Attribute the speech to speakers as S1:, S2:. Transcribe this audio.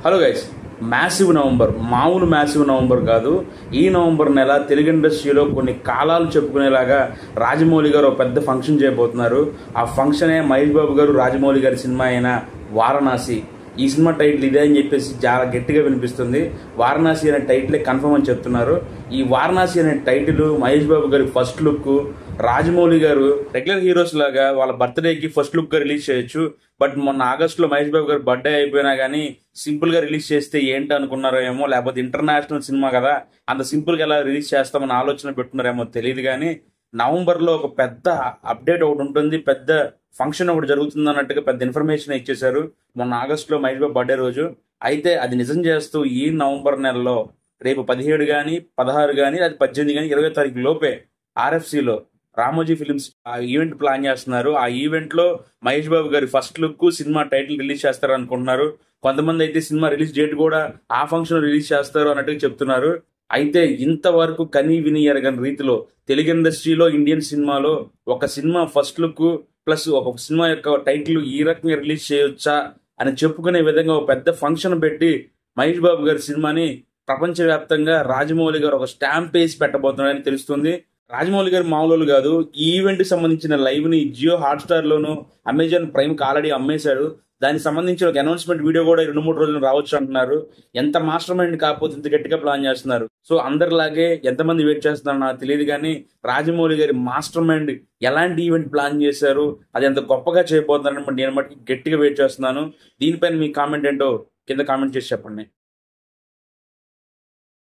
S1: Hello guys, massive November, మామూలు massive November కాదు. ఈ నవంబర్ నెల తెలుగు ఇండస్ట్రీలో కొన్ని కాలాలు చెప్పుకునేలాగా రాజమౌళి గారు ఒక పెద్ద ఫంక్షన్ చేయబోతున్నారు. ఆ ఫంక్షనే మహేష్ బాబు గారు రాజమౌళి గారి సినిమా అయిన వారణాసి. ఈ సినిమా టైటిల్ ఇదే అని చెప్పేసి చాలా గట్టిగా వినిపిస్తుంది. వారణాసి అనే టైటిలే కన్ఫర్మ్ అని చెప్తున్నారు. ఈ వారణాసి అనే టైటిల్ మహేష్ బాబు గారి ఫస్ట్ లుక్, రాజమౌళి గారు రెగ్యులర్ హీరోస్ లాగా వాళ్ళ బర్త్డేకి ఫస్ట్ లుక్ గా రిలీజ్ చేయొచ్చు. బట్ మొన్న ఆగస్టులో మహేష్ బాబు గారు బర్త్డే అయిపోయినా కానీ సింపుల్ గా రిలీజ్ చేస్తే ఏంటి అనుకున్నారో ఏమో, లేకపోతే ఇంటర్నేషనల్ సినిమా కదా అంత సింపుల్ గా ఎలా రిలీజ్ చేస్తామని ఆలోచన పెట్టుకున్నారేమో తెలియదు. కానీ నవంబర్ లో ఒక పెద్ద అప్డేట్ ఒకటి ఉంటుంది, పెద్ద ఫంక్షన్ ఒకటి జరుగుతుంది అన్నట్టుగా పెద్ద ఇన్ఫర్మేషన్ ఇచ్చేశారు మొన్న ఆగస్టులో మహేష్ బాబు బర్త్డే రోజు. అయితే అది నిజం చేస్తూ ఈ నవంబర్ నెలలో రేపు 17 కానీ 16 కానీ అది 18 కానీ 20 తారీఖు లోపే ఆర్ఎఫ్సిలో రామోజీ ఫిలిమ్స్ ఆ ఈవెంట్ ప్లాన్ చేస్తున్నారు. ఆ ఈవెంట్ లో మహేష్ బాబు గారి first look, cinema title release చేస్తారు అనుకుంటున్నారు. కొంతమంది అయితే సినిమా రిలీజ్ డేట్ కూడా ఆ ఫంక్షన్ రిలీజ్ చేస్తారు అన్నట్టుగా చెప్తున్నారు. అయితే ఇంతవరకు కనీ విని ఎరగని రీతిలో తెలుగు ఇండస్ట్రీలో ఇండియన్ సినిమాలో ఒక సినిమా ఫస్ట్ లుక్ ప్లస్ ఒక సినిమా యొక్క టైటిల్ ఈ రకంగా రిలీజ్ చేయొచ్చా అని చెప్పుకునే విధంగా ఒక పెద్ద ఫంక్షన్ పెట్టి మహేష్ బాబు గారి సినిమాని ప్రపంచవ్యాప్తంగా రాజమౌళి గారు ఒక స్టాంప్ వేసి పెట్టబోతున్నారని తెలుస్తుంది. రాజమౌళి గారు మామూలు కాదు. ఈ ఈవెంట్ కి సంబంధించిన లైవ్ ని జియో హాట్స్టార్ లోను అమెజాన్ ప్రైమ్ కి ఆల్రెడీ అమ్మేశాడు. దానికి సంబంధించిన ఒక అనౌన్స్మెంట్ వీడియో కూడా 2-3 రోజులు రావచ్చు అంటున్నారు. ఎంత మాస్టర్ మైండ్ కాకపోతే ఇంత గట్టిగా ప్లాన్ చేస్తున్నారు. సో అందరిలాగే ఎంతమంది వెయిట్ చేస్తున్నారు నాకు తెలియదు, కానీ రాజమౌళి గారి మాస్టర్ మైండ్ ఎలాంటి ఈవెంట్ ప్లాన్ చేశారు, అది ఎంత గొప్పగా చేయబోతున్నారని నేను మటుకు గట్టిగా వెయిట్ చేస్తున్నాను. దీనిపైన మీ కామెంట్ ఏంటో కింద కామెంట్ చేసి చెప్పండి.